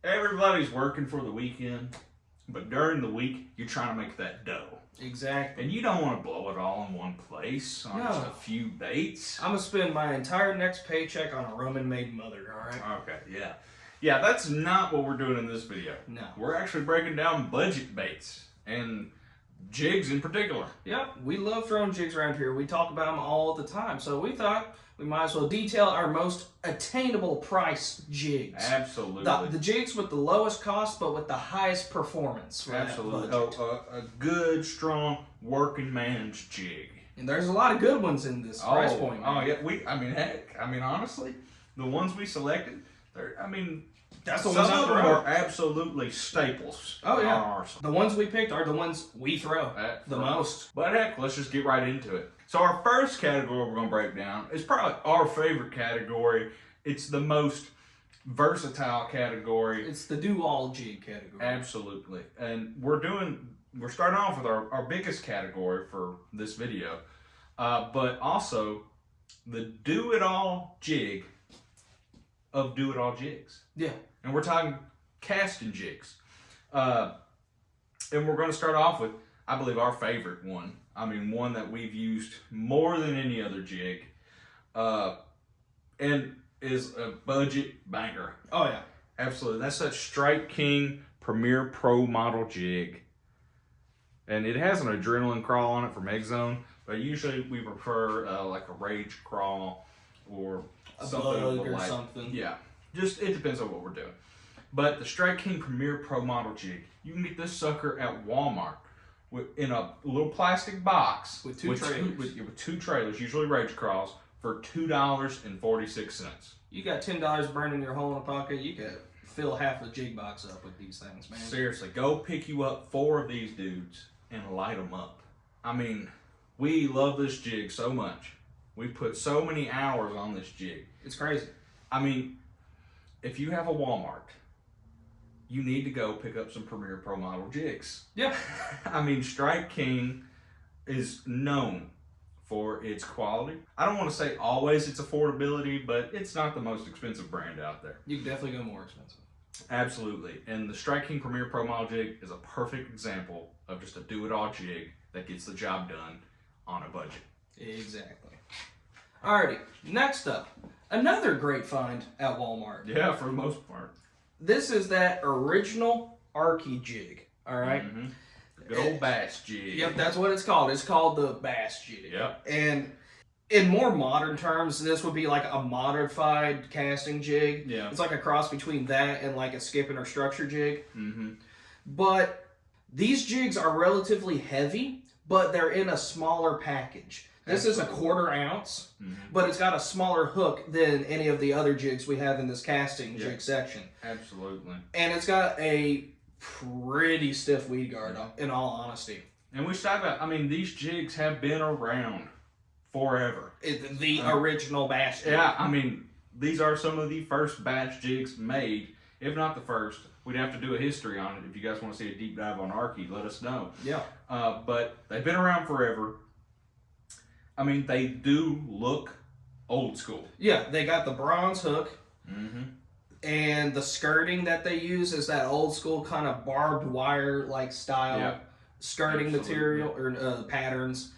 Everybody's working for the weekend, but during the week, you're trying to make that dough. Exactly. And you don't want to blow it all in one place on just a few baits. I'm going to spend my entire next paycheck on a Roman-made mother, all right? Okay, yeah. Yeah, that's not what we're doing in this video. No. We're actually breaking down budget baits and jigs in particular. Yep, we love throwing jigs around here. We talk about them all the time. So we thought we might as well detail our most attainable price jigs. Absolutely. The jigs with the lowest cost, but with the highest performance. For Absolutely. a Good, strong, working man's jig. And there's a lot of good ones in this price point. Man. Oh, yeah. Honestly, the ones we selected, that's the some ones of them are absolutely staples. Oh, yeah. The ones we picked are the ones we throw the most. But heck, let's just get right into it. So our first category we're going to break down is probably our favorite category. It's the most versatile category. It's the do-all jig category. Absolutely. And we're starting off with our biggest category for this video, but also the do-it-all jig of do-it-all jigs. Yeah. And we're talking casting jigs. And we're going to start off with, I believe, our favorite one. One that we've used more than any other jig. And is a budget banger. Oh, yeah. Absolutely. That's that Strike King Premier Pro model jig. And it has an adrenaline crawl on it from Egg Zone, but usually we prefer like a Rage crawl or a something bug or something. Yeah. Just, it depends on what we're doing. But the Strike King Premier Pro model jig, you can get this sucker at Walmart in a little plastic box with two trailers. With two trailers, usually Rage crawls, for $2.46. You got $10 burning your hole in a pocket, you could fill half a jig box up with these things, man. Seriously, go pick you up 4 of these dudes and light them up. We love this jig so much. We put so many hours on this jig. It's crazy. If you have a Walmart, you need to go pick up some Premier Pro model jigs. Yeah. Strike King is known for its quality. I don't want to say always its affordability, but it's not the most expensive brand out there. You can definitely go more expensive. Absolutely. And the Strike King Premier Pro model jig is a perfect example of just a do-it-all jig that gets the job done on a budget. Exactly. Alrighty, next up, another great find at Walmart. Yeah, for the most part. This is that original Arky jig, alright? Mm-hmm. Good old bass jig. Yep, that's what it's called. It's called the bass jig. Yep. And in more modern terms, this would be like a modified casting jig. Yeah. It's like a cross between that and like a skipping or structure jig. Mm-hmm. But these jigs are relatively heavy, but they're in a smaller package. This is a 1/4 ounce, but it's got a smaller hook than any of the other jigs we have in this casting jig section. Absolutely. And it's got a pretty stiff weed guard, in all honesty. And we should talk about, these jigs have been around forever. The original bass jig. Yeah, these are some of the first bass jigs made, if not the first. We'd have to do a history on it. If you guys want to see a deep dive on Arky, let us know. Yeah. But they've been around forever. They do look old school. Yeah, they got the bronze hook. Mm-hmm. And the skirting that they use is that old school kind of barbed wire like style skirting material or patterns.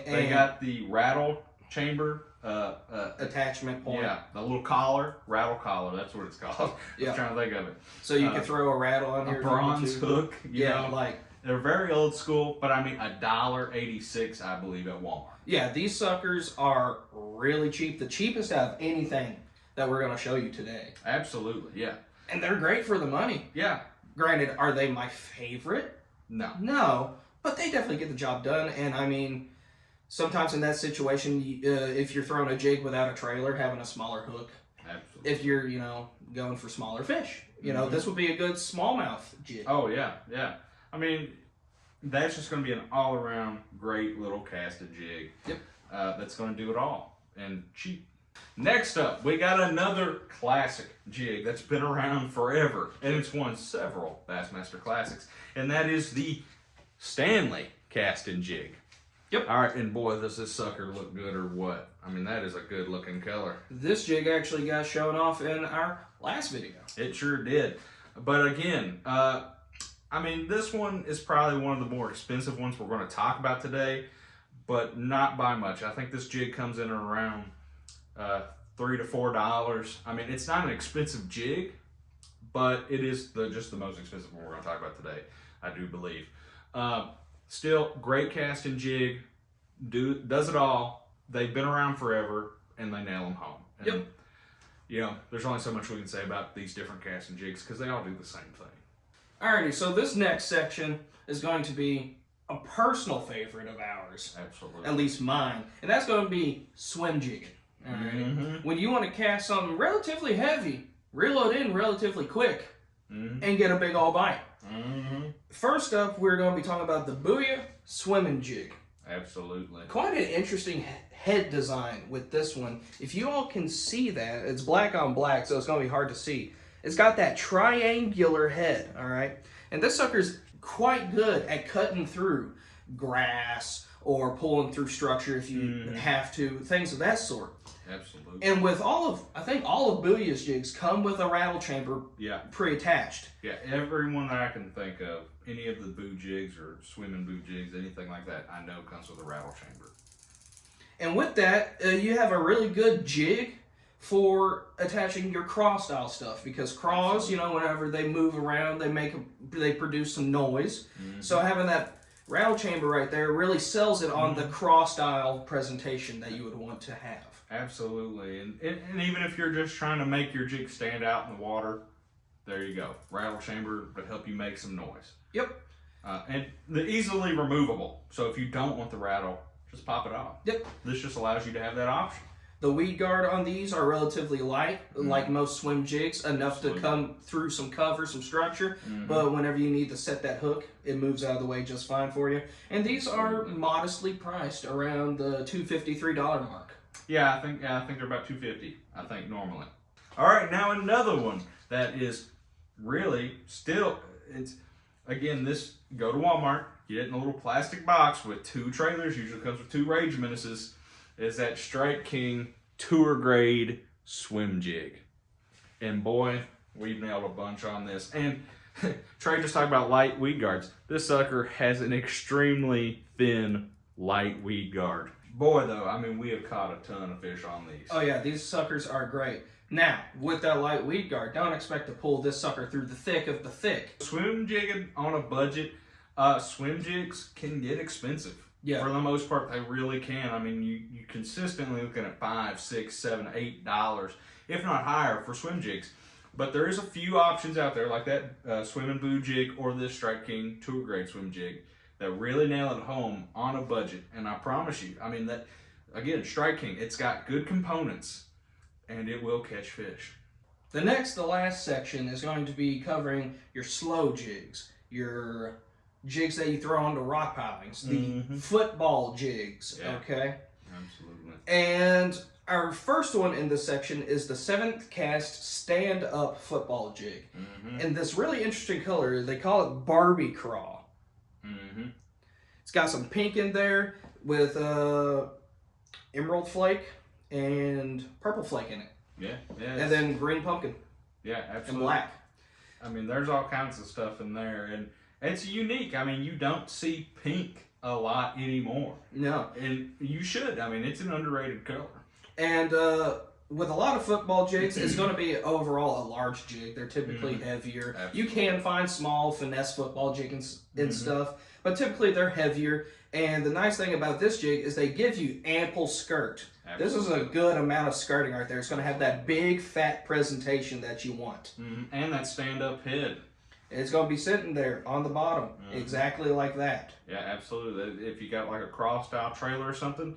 They got the rattle chamber attachment point. Yeah, the little collar, rattle collar. That's what it's called. Yeah. I'm trying to think of it. So you can throw a rattle on here. A bronze hook. Yeah, they're very old school, but $1.86, I believe, at Walmart. Yeah, these suckers are really cheap. The cheapest out of anything that we're going to show you today. Absolutely, yeah. And they're great for the money. Yeah. Granted, are they my favorite? No. No, but they definitely get the job done. And sometimes in that situation, if you're throwing a jig without a trailer, having a smaller hook. Absolutely. If you're, going for smaller fish, this would be a good smallmouth jig. Oh, yeah, yeah. That's just going to be an all-around great little casted jig. Yep. That's going to do it all and cheap. Next up, we got another classic jig that's been around forever, and it's won several Bassmaster Classics, and that is the Stanley casting jig. Yep. All right, and boy, does this sucker look good or what? That is a good-looking color. This jig actually got shown off in our last video. It sure did. But again, I mean, this one is probably one of the more expensive ones we're going to talk about today, but not by much. I think this jig comes in around $3 to $4. I mean, it's not an expensive jig, but it is just the most expensive one we're going to talk about today, I do believe. Still, great casting jig, does it all. They've been around forever, and they nail them home. And, Yep. You know, there's only so much we can say about these different casting jigs because they all do the same thing. Alrighty, so this next section is going to be a personal favorite of ours. Absolutely. At least mine. And that's going to be swim jigging. Alright. When you want to cast something relatively heavy, reel it in relatively quick, and get a big old bite. First up, we're going to be talking about the Booyah swimming jig. Absolutely. Quite an interesting head design with this one. If you all can see that, it's black on black, so it's going to be hard to see. It's got that triangular head, all right? And this sucker's quite good at cutting through grass or pulling through structure if you have to, things of that sort. Absolutely. And with I think all of Booyah's jigs come with a rattle chamber pre-attached. Yeah, every one that I can think of, any of the boo jigs or swimming boo jigs, anything like that, I know comes with a rattle chamber. And with that, you have a really good jig for attaching your craw style stuff, because craws, you know, whenever they move around, they produce some noise. So having that rattle chamber right there really sells it on the craw style presentation that you would want to have. Absolutely, and even if you're just trying to make your jig stand out in the water, there you go. Rattle chamber to help you make some noise. Yep. And they're easily removable, so if you don't want the rattle, just pop it off. Yep. This just allows you to have that option. The weed guard on these are relatively light, like most swim jigs, enough to come through some cover, some structure, but whenever you need to set that hook, it moves out of the way just fine for you. And these are modestly priced around the $2.53 mark. Yeah, I think they're about $2.50, I think, normally. All right, now another one that is really still, it's, again, this, go to Walmart, get it in a little plastic box with 2 trailers, usually comes with 2 Rage Menaces, is that Strike King tour grade swim jig. And boy, we've nailed a bunch on this. And Trey just talked about light weed guards. This sucker has an extremely thin light weed guard. Boy, though, I mean, we have caught a ton of fish on these. Oh yeah, these suckers are great. Now, with that light weed guard, don't expect to pull this sucker through the thick of the thick. Swim jigging on a budget, swim jigs can get expensive. Yeah. For the most part, they really can. I mean, you consistently looking at $5, $6, $7, $8, if not higher, for swim jigs. But there is a few options out there, like that Swim and Boo jig or this Strike King tour grade swim jig, that really nail it home on a budget. And I promise you, I mean, that again, Strike King, it's got good components, and it will catch fish. The last section is going to be covering your slow jigs, your jigs that you throw onto rock pilings, the football jigs, okay? Absolutely. And our first one in this section is the 7th cast stand-up football jig. And this really interesting color, they call it Barbie Craw. It's got some pink in there with emerald flake and purple flake in it. Yeah. And then green pumpkin. Yeah, absolutely. And black. I mean, there's all kinds of stuff in there, and it's unique. I mean, you don't see pink a lot anymore. No. And you should. I mean, it's an underrated color. And with a lot of football jigs, it's going to be overall a large jig. They're typically heavier. Absolutely. You can find small finesse football jigs and stuff, but typically they're heavier. And the nice thing about this jig is they give you ample skirt. Absolutely. This is a good amount of skirting right there. It's going to have that big fat presentation that you want. And that stand-up head. It's going to be sitting there on the bottom, exactly like that. Yeah, absolutely. If you got like a craw style trailer or something,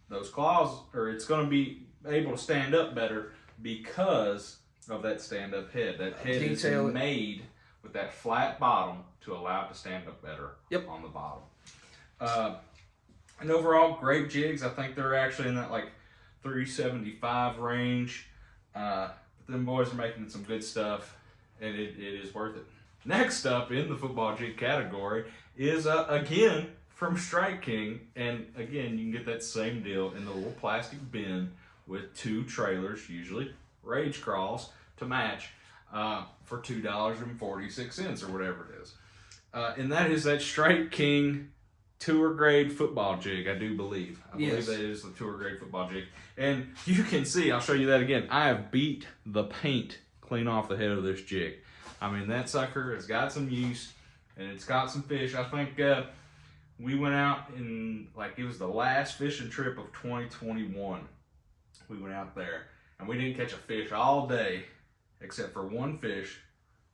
those claws, or it's going to be able to stand up better because of that stand-up head. That head is made with that flat bottom to allow it to stand up better on the bottom. And overall, great jigs. I think they're actually in that like $375 range. But them boys are making some good stuff, and it is worth it. Next up in the football jig category is, again, from Strike King. And again, you can get that same deal in the little plastic bin with 2 trailers, usually Rage Craws, to match. for $2.46 or whatever it is. And that is that Strike King tour grade football jig, I do believe. I believe that is the tour grade football jig. And you can see, I'll show you that again. I have beat the paint clean off the head of this jig. I mean, that sucker has got some use and it's got some fish. I think we went out in, like, it was the last fishing trip of 2021. We went out there and we didn't catch a fish all day except for one fish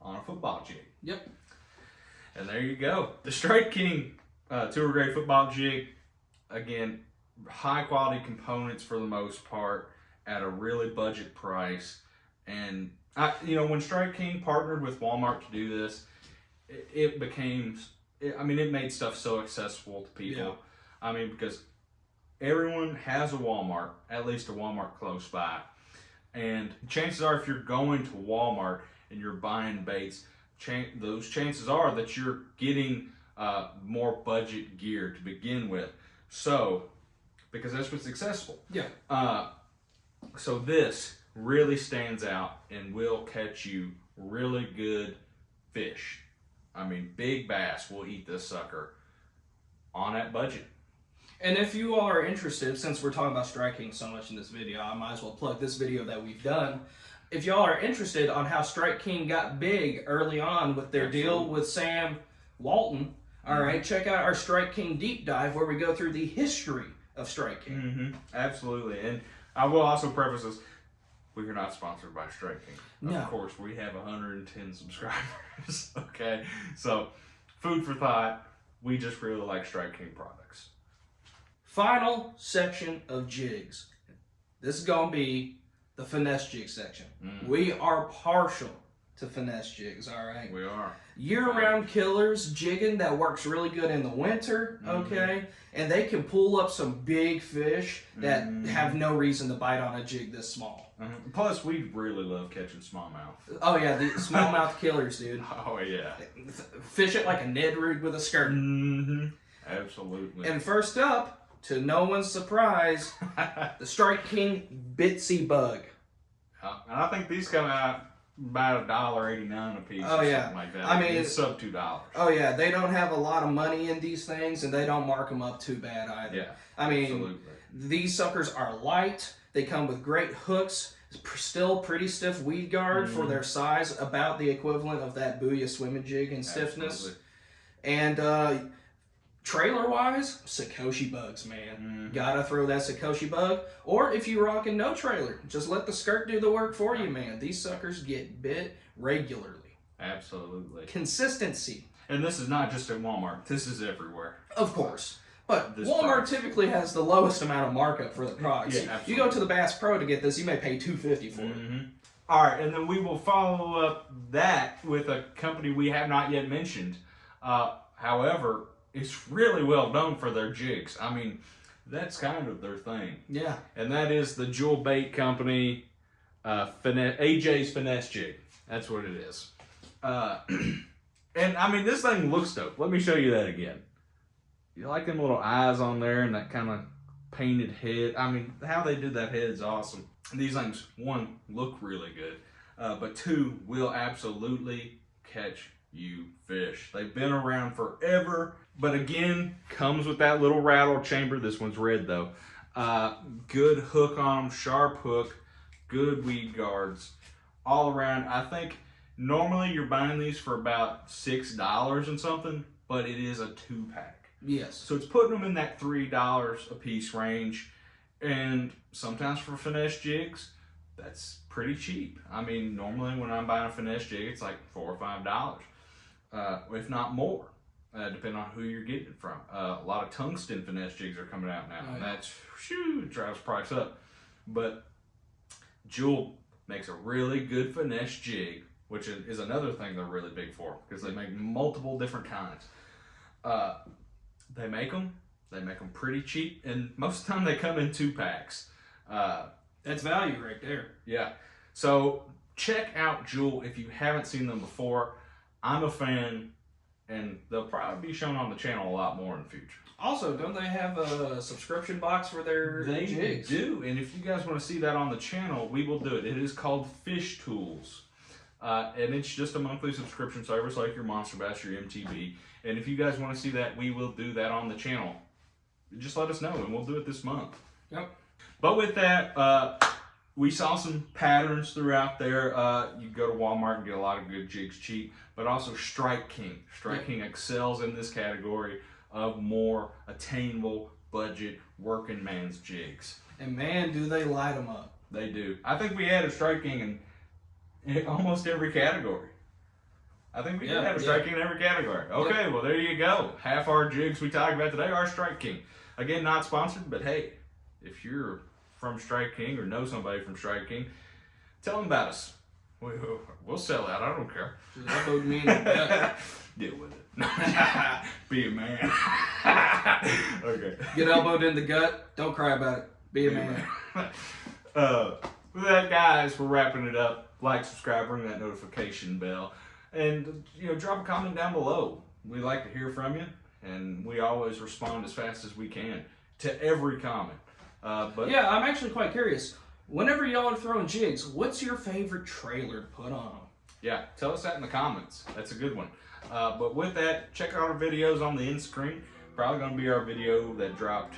on a football jig. Yep. And there you go. The Strike King tour grade football jig, again, high quality components for the most part at a really budget price. And when Strike King partnered with Walmart to do this, it made stuff so accessible to people. Yeah. I mean, because everyone has a Walmart, at least a Walmart close by. And chances are, if you're going to Walmart and you're buying baits, those chances are that you're getting more budget gear to begin with. So, because that's what's accessible. Yeah. So this really stands out and will catch you really good fish. I mean, big bass will eat this sucker on that budget. And if you all are interested, since we're talking about Strike King so much in this video, I might as well plug this video that we've done. If y'all are interested on how Strike King got big early on with their deal with Sam Walton, all right, check out our Strike King deep dive where we go through the history of Strike King. Mm-hmm. Absolutely. And I will also preface this, we are not sponsored by Strike King. No. Of course, we have 110 subscribers. Okay, so food for thought, we just really like Strike King products. Final section of jigs. This is going to be the finesse jig section. We are partial to finesse jigs, all right? We are. Year-round killers, jigging that works really good in the winter, okay? And they can pull up some big fish that have no reason to bite on a jig this small. Plus, we really love catching smallmouth. Oh, yeah, the smallmouth killers, dude. Oh, yeah. Fish it like a Ned Rood with a skirt. Absolutely. And first up, to no one's surprise, the Strike King Bitsy Bug. And I think these come out about $1.89 a piece. Oh, yeah. Something like that. I mean, it's sub $2. Oh, yeah. They don't have a lot of money in these things, and they don't mark them up too bad either. Yeah. I mean, absolutely. These suckers are light. They come with great hooks. Still pretty stiff weed guard for their size, about the equivalent of that Booyah swimming jig in stiffness. Absolutely. And trailer-wise, Sakoshi bugs, man. Gotta throw that Sakoshi bug. Or if you're rocking no trailer, just let the skirt do the work for you, man. These suckers get bit regularly. Absolutely. Consistency. And this is not just at Walmart. This is everywhere. Of course. But This Walmart product typically has the lowest amount of markup for the products. Yeah, absolutely. You go to the Bass Pro to get this, you may pay $250 for it. All right, and then we will follow up that with a company we have not yet mentioned. However, it's really well known for their jigs. I mean, that's kind of their thing. Yeah. And that is the Jewel Bait Company AJ's Finesse Jig. That's what it is. And I mean, this thing looks dope. Let me show you that again. You like them little eyes on there and that kind of painted head. I mean, how they did that head is awesome. These things, one, look really good, but two, will absolutely catch you fish. They've been around forever, but again, comes with that little rattle chamber. This one's red though. Good hook on them, sharp hook, good weed guards, all around. I think normally you're buying these for about $6 and something, but it is a 2-pack. Yes. So it's putting them in that $3 a piece range, and sometimes for finesse jigs, that's pretty cheap. I mean, normally when I'm buying a finesse jig, it's like $4 or $5, if not more, depending on who you're getting it from. A lot of tungsten finesse jigs are coming out now, and that's, it drives price up. But Jewel makes a really good finesse jig, which is another thing they're really big for, because they make multiple different kinds. They make them pretty cheap, and most of the time they come in 2-packs. That's value right there. Yeah. So check out Jewel if you haven't seen them before. I'm a fan, and they'll probably be shown on the channel a lot more in the future. Also, don't they have a subscription box for their jigs? They do, and if you guys want to see that on the channel, we will do it. It is called Fish Tools. And it's just a monthly subscription service like your Monster Bass, your MTB. And if you guys want to see that, we will do that on the channel. Just let us know, and we'll do it this month. Yep. But with that, we saw some patterns throughout there. You go to Walmart and get a lot of good jigs cheap, but also Strike King. Strike King excels in this category of more attainable budget working man's jigs. And man, do they light them up. They do. I think we had a Strike King in almost every category. I think we did have a Strike King in every category. Okay, well, there you go. Half our jigs we talked about today are Strike King. Again, not sponsored, but hey, if you're from Strike King or know somebody from Strike King, tell them about us. We'll sell out. I don't care. Just elbowed me in the gut. Deal with it. Be a man. Okay. Get elbowed in the gut. Don't cry about it. Be a man. With that, guys, we're wrapping it up. Like, subscribe, ring that notification bell, and drop a comment down below. We like to hear from you, and we always respond as fast as we can to every comment. But yeah, I'm actually quite curious. Whenever y'all are throwing jigs, what's your favorite trailer to put on them? Yeah, tell us that in the comments. That's a good one. But with that, check out our videos on the end screen. Probably going to be our video that dropped,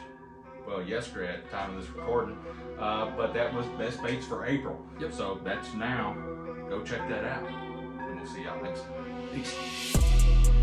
well, yesterday at the time of this recording. But that was best baits for April. Yep. So that's now. Go check that out. And we'll see y'all next time. Peace.